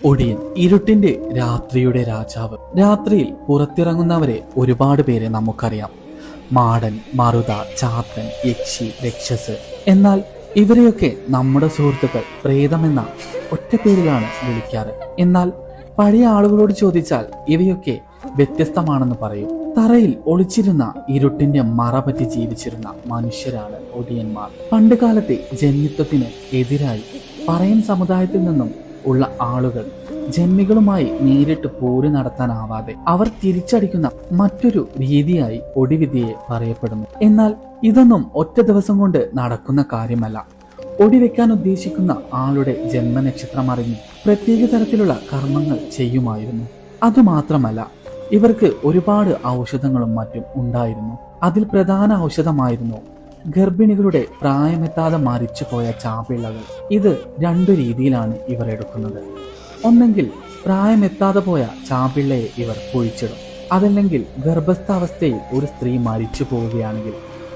ഒടിയൻ, ഇരുട്ടിന്റെ രാത്രിയുടെ രാജാവ്. രാത്രിയിൽ പുറത്തിറങ്ങുന്നവരെ ഒരുപാട് പേരെ നമുക്കറിയാം. മാടൻ, മറുത, ചാത്തൻ, യക്ഷി, രക്ഷസ്. എന്നാൽ ഇവരെയൊക്കെ നമ്മുടെ സുഹൃത്തുക്കൾ പ്രേതമെന്ന ഒറ്റ പേരിലാണ് വിളിക്കാറ്. എന്നാൽ പഴയ ആളുകളോട് ചോദിച്ചാൽ ഇവയൊക്കെ വ്യത്യസ്തമാണെന്ന് പറയും. തറയിൽ ഒളിച്ചിരുന്ന ഇരുട്ടിന്റെ മറപറ്റി ജീവിച്ചിരുന്ന മനുഷ്യരാണ് ഒടിയന്മാർ. പണ്ട് കാലത്തെ ജന്മിത്വത്തിന് എതിരായി പറയൻ സമുദായത്തിൽ നിന്നും ഉള്ള ആളുകൾ ജന്മികളുമായി നേരിട്ട് പോര് നടത്താനാവാതെ അവർ തിരിച്ചടിക്കുന്ന മറ്റൊരു രീതിയായി ഒടിവിദ്യയെ പറയപ്പെടുന്നു. എന്നാൽ ഇതൊന്നും ഒറ്റ ദിവസം കൊണ്ട് നടക്കുന്ന കാര്യമല്ല. ഒടിവെക്കാൻ ഉദ്ദേശിക്കുന്ന ആളുടെ ജന്മനക്ഷത്രം അറിഞ്ഞ് പ്രത്യേക തരത്തിലുള്ള കർമ്മങ്ങൾ ചെയ്യുമായിരുന്നു. അതുമാത്രമല്ല, ഇവർക്ക് ഒരുപാട് ഔഷധങ്ങളും മറ്റും ഉണ്ടായിരുന്നു. അതിൽ പ്രധാന ഔഷധമായിരുന്നു ഗർഭിണികളുടെ പ്രായമെത്താതെ മരിച്ചുപോയ ചാപിള്ളകൾ. ഇത് രണ്ടു രീതിയിലാണ് ഇവർ എടുക്കുന്നത്. ഒന്നെങ്കിൽ പ്രായമെത്താതെ പോയ ചാപിള്ളയെ ഇവർ കുഴിച്ചിടും. അതല്ലെങ്കിൽ ഗർഭസ്ഥാവസ്ഥയിൽ ഒരു സ്ത്രീ മരിച്ചു പോവുകയാണെങ്കിൽ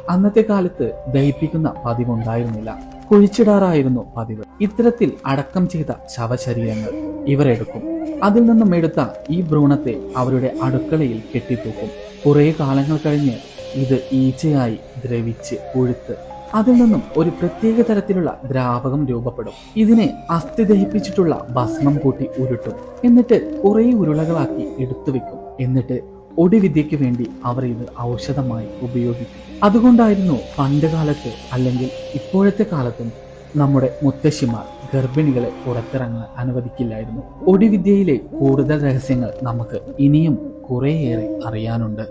അന്നത്തെ കാലത്ത് ദഹിപ്പിക്കുന്ന പതിവുണ്ടായിരുന്നില്ല, കുഴിച്ചിടാറായിരുന്നു പതിവ്. ഇത്തരത്തിൽ അടക്കം ചെയ്ത ശവശരീരങ്ങൾ ഇവർ എടുക്കും. അതിൽ നിന്നും എടുത്ത ഈ ഭ്രൂണത്തെ അവരുടെ അടുക്കളയിൽ കെട്ടിത്തൂക്കും. കുറെ കാലങ്ങൾ കഴിഞ്ഞ് ഇത് ഈച്ചയായി ദ്രവിച്ച് പുഴുത്ത് അതിൽ നിന്നും ഒരു പ്രത്യേക തരത്തിലുള്ള ദ്രാവകം രൂപപ്പെടും. ഇതിനെ അസ്ഥി ദഹിപ്പിച്ചിട്ടുള്ള ഭസ്മം കൂട്ടി ഉരുട്ടും. എന്നിട്ട് കുറെ ഉരുളകളാക്കി എടുത്തു വെക്കും. എന്നിട്ട് ഒടിവിദ്യയ്ക്ക് വേണ്ടി അവർ ഇത് ഔഷധമായി ഉപയോഗിക്കും. അതുകൊണ്ടായിരുന്നു പണ്ട് കാലത്ത് അല്ലെങ്കിൽ ഇപ്പോഴത്തെ കാലത്തും നമ്മുടെ മുത്തശ്ശിമാർ ഗർഭിണികളെ പുറത്തിറങ്ങാൻ അനുവദിക്കില്ലായിരുന്നു. ഒടിവിദ്യയിലെ കൂടുതൽ രഹസ്യങ്ങൾ നമുക്ക് ഇനിയും കുറേയേറെ അറിയാനുണ്ട്.